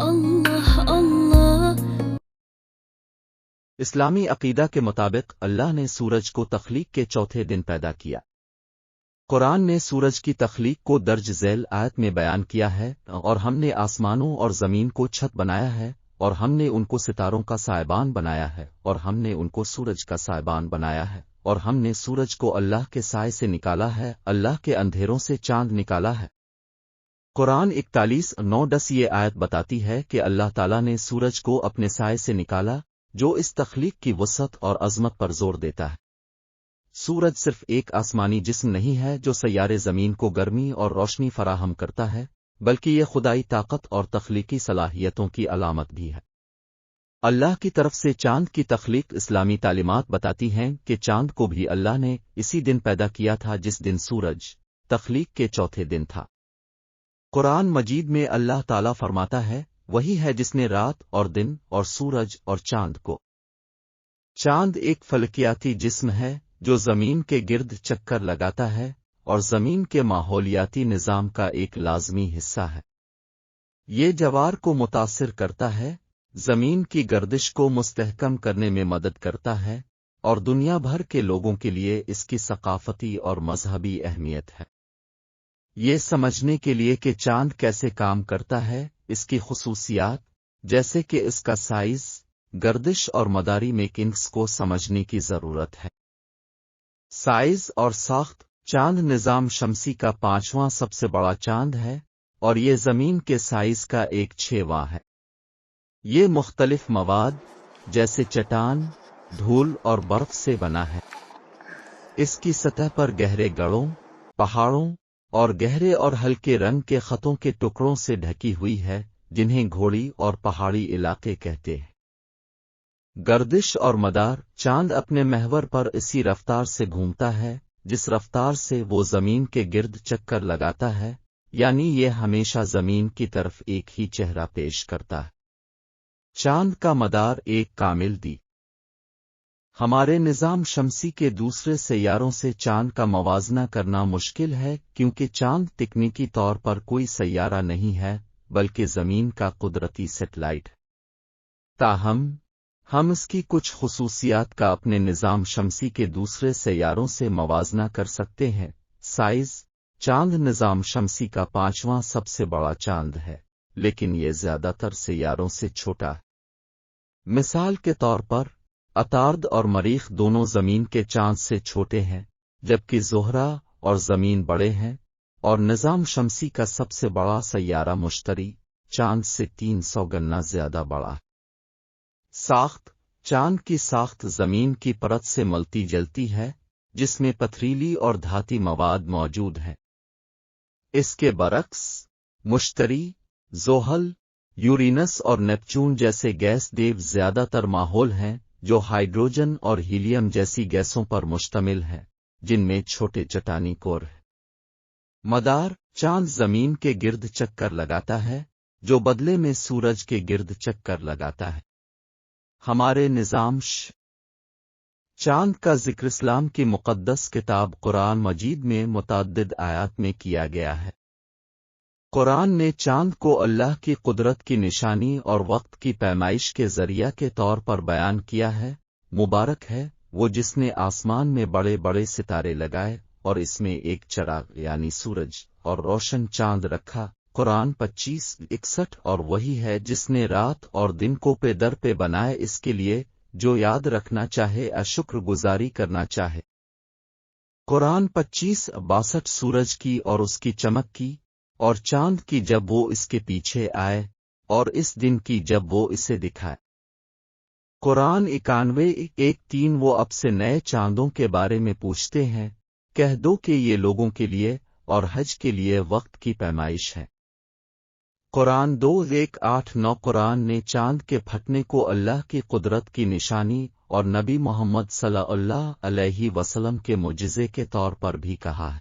اللہ اللہ۔ اسلامی عقیدہ کے مطابق اللہ نے سورج کو تخلیق کے چوتھے دن پیدا کیا۔ قرآن نے سورج کی تخلیق کو درج ذیل آیت میں بیان کیا ہے، اور ہم نے آسمانوں اور زمین کو چھت بنایا ہے، اور ہم نے ان کو ستاروں کا سائبان بنایا ہے، اور ہم نے ان کو سورج کا سائبان بنایا ہے، اور ہم نے سورج کو اللہ کے سائے سے نکالا ہے، اللہ کے اندھیروں سے چاند نکالا ہے۔ قرآن 41:9-10 یہ آیت بتاتی ہے کہ اللہ تعالیٰ نے سورج کو اپنے سائے سے نکالا، جو اس تخلیق کی وسعت اور عظمت پر زور دیتا ہے۔ سورج صرف ایک آسمانی جسم نہیں ہے جو سیارے زمین کو گرمی اور روشنی فراہم کرتا ہے، بلکہ یہ خدائی طاقت اور تخلیقی صلاحیتوں کی علامت بھی ہے۔ اللہ کی طرف سے چاند کی تخلیق اسلامی تعلیمات بتاتی ہیں کہ چاند کو بھی اللہ نے اسی دن پیدا کیا تھا جس دن سورج تخلیق کے چوتھے دن تھا۔ قرآن مجید میں اللہ تعالیٰ فرماتا ہے، وہی ہے جس نے رات اور دن اور سورج اور چاند کو۔ چاند ایک فلکیاتی جسم ہے جو زمین کے گرد چکر لگاتا ہے اور زمین کے ماحولیاتی نظام کا ایک لازمی حصہ ہے۔ یہ جوار کو متاثر کرتا ہے، زمین کی گردش کو مستحکم کرنے میں مدد کرتا ہے، اور دنیا بھر کے لوگوں کے لیے اس کی ثقافتی اور مذہبی اہمیت ہے۔ یہ سمجھنے کے لیے کہ چاند کیسے کام کرتا ہے، اس کی خصوصیات جیسے کہ اس کا سائز، گردش اور مداری میکینکس کو سمجھنے کی ضرورت ہے۔ سائز اور ساخت: چاند نظام شمسی کا 5واں سب سے بڑا چاند ہے، اور یہ زمین کے سائز کا 1/6 ہے۔ یہ مختلف مواد جیسے چٹان، دھول اور برف سے بنا ہے۔ اس کی سطح پر گہرے گڑھوں، پہاڑوں اور گہرے اور ہلکے رنگ کے خطوں کے ٹکڑوں سے ڈھکی ہوئی ہے، جنہیں گھوڑی اور پہاڑی علاقے کہتے ہیں۔ گردش اور مدار: چاند اپنے محور پر اسی رفتار سے گھومتا ہے جس رفتار سے وہ زمین کے گرد چکر لگاتا ہے، یعنی یہ ہمیشہ زمین کی طرف ایک ہی چہرہ پیش کرتا ہے۔ چاند کا مدار ایک کامل دی۔ ہمارے نظام شمسی کے دوسرے سیاروں سے چاند کا موازنہ کرنا مشکل ہے، کیونکہ چاند تکنیکی طور پر کوئی سیارہ نہیں ہے بلکہ زمین کا قدرتی سیٹلائٹ ہے۔ تاہم ہم اس کی کچھ خصوصیات کا اپنے نظام شمسی کے دوسرے سیاروں سے موازنہ کر سکتے ہیں۔ سائز: چاند نظام شمسی کا 5واں سب سے بڑا چاند ہے، لیکن یہ زیادہ تر سیاروں سے چھوٹا ہے۔ مثال کے طور پر، عطارد اور مریخ دونوں زمین کے چاند سے چھوٹے ہیں، جبکہ زہرہ اور زمین بڑے ہیں، اور نظام شمسی کا سب سے بڑا سیارہ مشتری چاند سے 300 گنا زیادہ بڑا ہے۔ ساخت: چاند کی ساخت زمین کی پرت سے ملتی جلتی ہے، جس میں پتھریلی اور دھاتی مواد موجود ہیں۔ اس کے برعکس، مشتری، زحل، یورینس اور نیپچون جیسے گیس دیو زیادہ تر ماحول ہیں جو ہائیڈروجن اور ہیلیم جیسی گیسوں پر مشتمل ہیں، جن میں چھوٹے چٹانی کور ہیں۔ مدار: چاند زمین کے گرد چکر لگاتا ہے، جو بدلے میں سورج کے گرد چکر لگاتا ہے۔ ہمارے نظام چاند کا ذکر اسلام کی مقدس کتاب قرآن مجید میں متعدد آیات میں کیا گیا ہے۔ قرآن نے چاند کو اللہ کی قدرت کی نشانی اور وقت کی پیمائش کے ذریعہ کے طور پر بیان کیا ہے۔ مبارک ہے وہ جس نے آسمان میں بڑے بڑے ستارے لگائے اور اس میں ایک چراغ یعنی سورج اور روشن چاند رکھا۔ قرآن 25:61۔ اور وہی ہے جس نے رات اور دن کو پے در پہ بنائے اس کے لیے جو یاد رکھنا چاہے اور شکر گزاری کرنا چاہے۔ قرآن 25:62۔ سورج کی اور اس کی چمک کی، اور چاند کی جب وہ اس کے پیچھے آئے، اور اس دن کی جب وہ اسے دکھائے۔ قرآن 91:13۔ وہ اب سے نئے چاندوں کے بارے میں پوچھتے ہیں، کہہ دو کہ یہ لوگوں کے لیے اور حج کے لیے وقت کی پیمائش ہے۔ قرآن 2:1-8-9۔ قرآن نے چاند کے پھٹنے کو اللہ کی قدرت کی نشانی اور نبی محمد صلی اللہ علیہ وسلم کے معجزے کے طور پر بھی کہا ہے۔